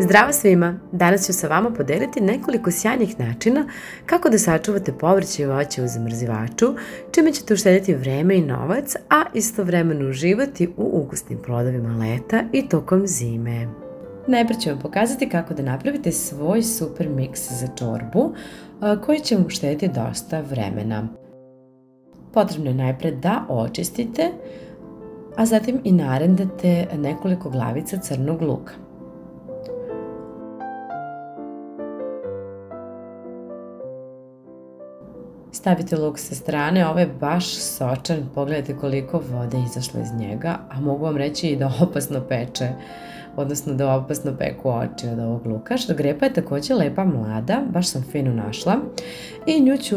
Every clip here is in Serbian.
Zdravo svima! Danas ću sa vama podeliti nekoliko sjajnih načina kako da sačuvate povrće i voće u zamrzivaču, čime ćete uštedjeti vreme i novac, a istovremeno uživati u ukusnim plodovima leta i tokom zime. Najprije ću vam pokazati kako da napravite svoj super miks za čorbu, koji će vam uštedjeti dosta vremena. Potrebno je najprej da očistite, a zatim i narendate nekoliko glavica crnog luka. Stavite luk sa strane, ovo je baš sočan, pogledajte koliko vode je izašlo iz njega, a mogu vam reći i da opasno peče, odnosno da opasno peku oči od ovog luka. Šargarepa je također lepa mlada, baš sam fino našla i nju ću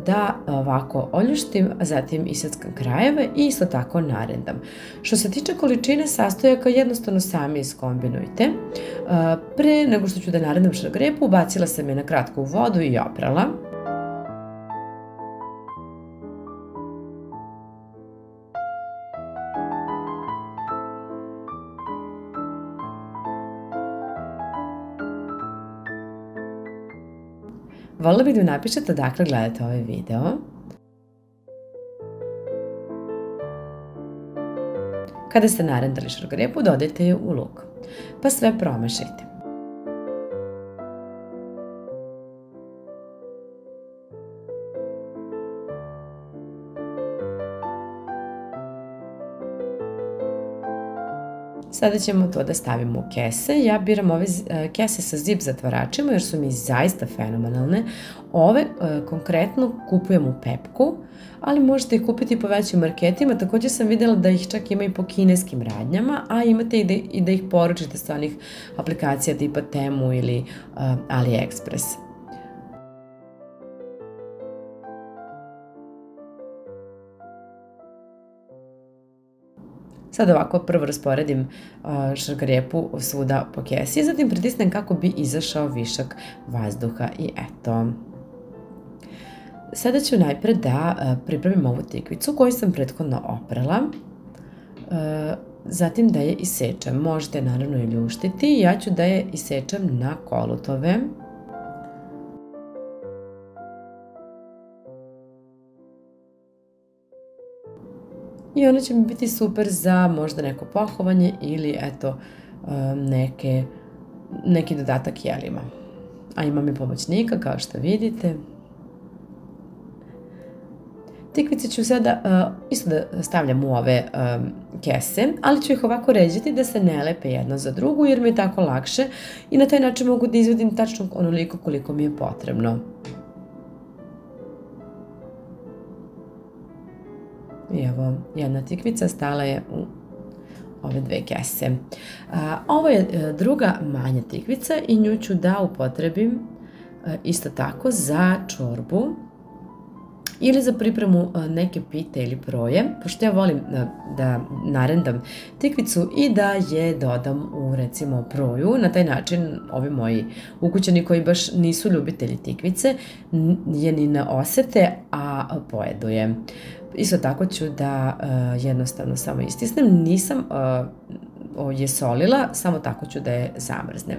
da ovako oljuštim, a zatim iseckam krajeve i isto tako narendam. Što se tiče količine sastojaka, jednostavno sami iskombinujte. Pre nego što ću da narendam šargarepu, ubacila sam je na kratko u vodu i oprala. Voljela bih da mi napišete odakle gledate ovaj video. Kada ste narendali šargarepu, dodajte je u luk, pa sve promešajte. Sada ćemo to da stavimo u kese. Ja biram ove kese sa zip zatvaračima jer su mi zaista fenomenalne. Ove konkretno kupujem u Pepku, ali možete ih kupiti po većim marketima. Također sam vidjela da ih čak ima i po kineskim radnjama, a imate i da ih poručite sa onih aplikacija tipa Temu ili AliExpress. Sad ovako prvo rasporedim šargarepu svuda po kesi i zatim pritisnem kako bi izašao višak vazduha i eto. Sada ću najpred da pripremim ovu tikvicu koju sam prethodno oprala, zatim da je isečem. Možete naravno i ljuštiti, ja ću da je isečem na kolutove. I ona će mi biti super za možda neko pakovanje ili eto neki dodatak jelima. A imam i pomoćnika kao što vidite. Tikvice ću sada isto da stavljam u ove kese, ali ću ih ovako ređati da se ne lepe jedno za drugu jer mi je tako lakše i na taj način mogu da izvadim tačno onoliko koliko mi je potrebno. I evo, jedna tikvica stala je u ove dve kese. Ovo je druga manja tikvica i nju ću da upotrebim isto tako za čorbu ili za pripremu neke pite ili proje, pošto ja volim da narendam tikvicu i da je dodam u recimo proju. Na taj način ovi moji ukućani koji baš nisu ljubitelji tikvice je ni ne osete, a pojedu je. Isto tako ću da jednostavno samo istisnem, nisam je solila, samo tako ću da je zamrznem.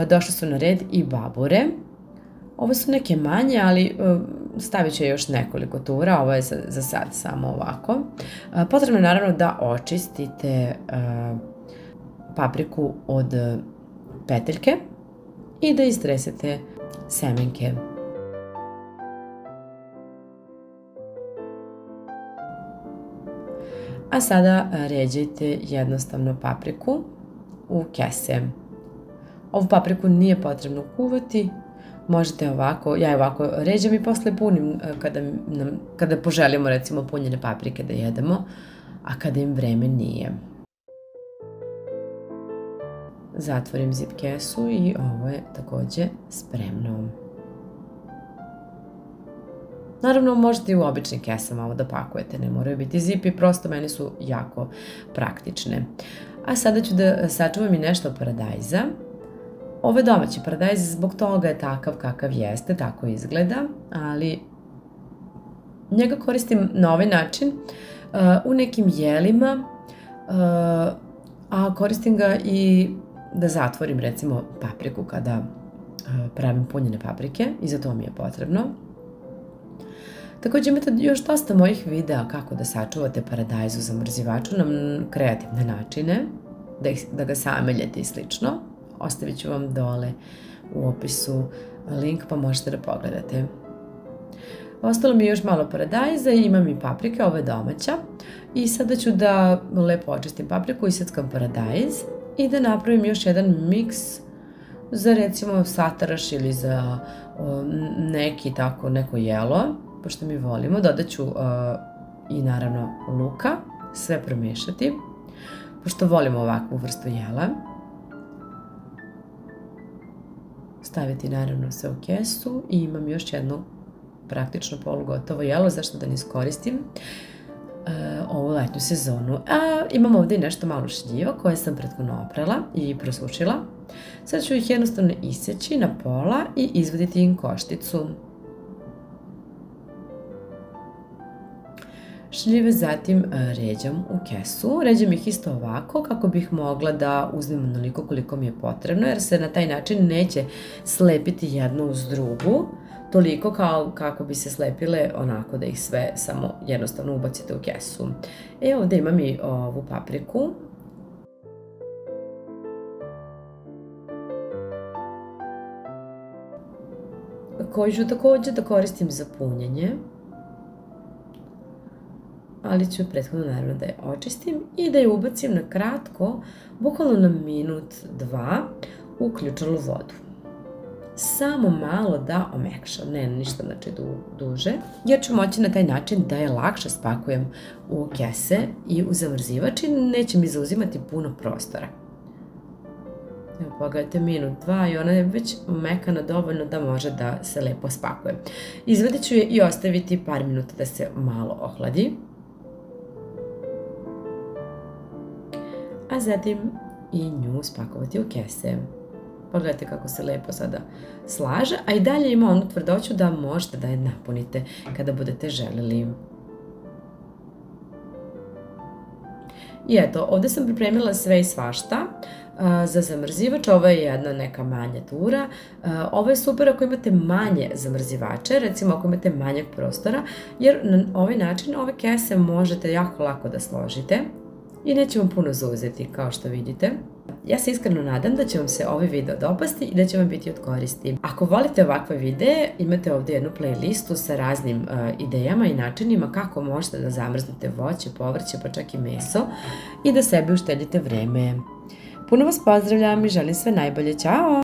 Došle su na red i babure. Ovo su neke manje, ali stavit ću još nekoliko tura, ovo je za sad samo ovako. Potrebno je naravno da očistite papriku od peteljke i da istresete semenke. A sada ređajte jednostavno papriku u kese. Ovu papriku nije potrebno kuvati, možete ovako, ja je ovako ređam i posle punim kada poželimo recimo punjene paprike da jedemo, a kada im vreme nije. Zatvorim zip kesu i ovo je također spremno. Naravno, možete i u običnim kesama ovo da pakujete, ne moraju biti zipi, prosto meni su jako praktične. A sada ću da sačuvam i nešto paradajza. Ovo je domaći paradajz, zbog toga je takav kakav jeste, tako izgleda, ali njega koristim na ovaj način u nekim jelima, a koristim ga i da zatvorim recimo papriku kada pravim punjene paprike i za to mi je potrebno. Također imate još dosta mojih videa kako da sačuvate paradajz u zamrzivaču na kreativne načine, da ga sameljete i slično. Ostavit ću vam dole u opisu link pa možete da pogledate. Ostalo mi je još malo paradajza i imam i paprike, ovo je domaća. I sada ću da lepo očistim papriku, iseckam paradajz i da napravim još jedan miks za recimo sataraš ili za neko jelo, pošto mi volimo. Dodat ću i naravno luka, sve promešati, pošto volimo ovakvu vrstu jela. Staviti naravno sve u kesu i imam još jedno praktično polugotovo jelo, zašto da ne iskoristim ovu letnju sezonu. A imam ovdje i nešto malo šljiva koje sam prethodno oprala i prosušila. Sad ću ih jednostavno iseći na pola i izvaditi im košticu. Šljive zatim ređam u kesu. Ređam ih isto ovako kako bih mogla da uzmem onoliko koliko mi je potrebno, jer se na taj način neće slepiti jedno uz drugu, toliko kao kako bi se slepile onako da ih sve samo jednostavno ubacite u kesu. Ovdje imam i ovu papriku. Koju ću također da koristim za punjenje, ali ću prethodno naravno da je očistim i da je ubacim na kratko, bukvalno na minut, dva, u ključalu vodu. Samo malo da omekša, ne ništa znači duže, jer ću moći na taj način da je lakše spakujem u kese i u zamrzivač i neće mi zauzimati puno prostora. Evo pogledajte minut, dva i ona je već mekana dovoljno da može da se lepo spakuje. Izvadit ću je i ostaviti par minuta da se malo ohladi. A zatim i nju spakovati u kese. Pogledajte kako se lepo sada slaže, a i dalje ima onu tvrdoću da možete da je napunite kada budete željeli. I eto, ovdje sam pripremila sve i svašta za zamrzivač. Ovo je jedna neka manja tura. Ovo je super ako imate manje zamrzivače, recimo ako imate manjeg prostora, jer na ovaj način ove kese možete jako lako da složite i neće vam puno zauzeti, kao što vidite. Ja se iskreno nadam da će vam se ovaj video dopasti i da će vam biti od koristi. Ako volite ovakve videe, imate ovdje jednu playlistu sa raznim idejama i načinima kako možete da zamrznete voće, povrće, pa čak i meso i da sebi uštedite vreme. Puno vas pozdravljam i želim sve najbolje. Ćao!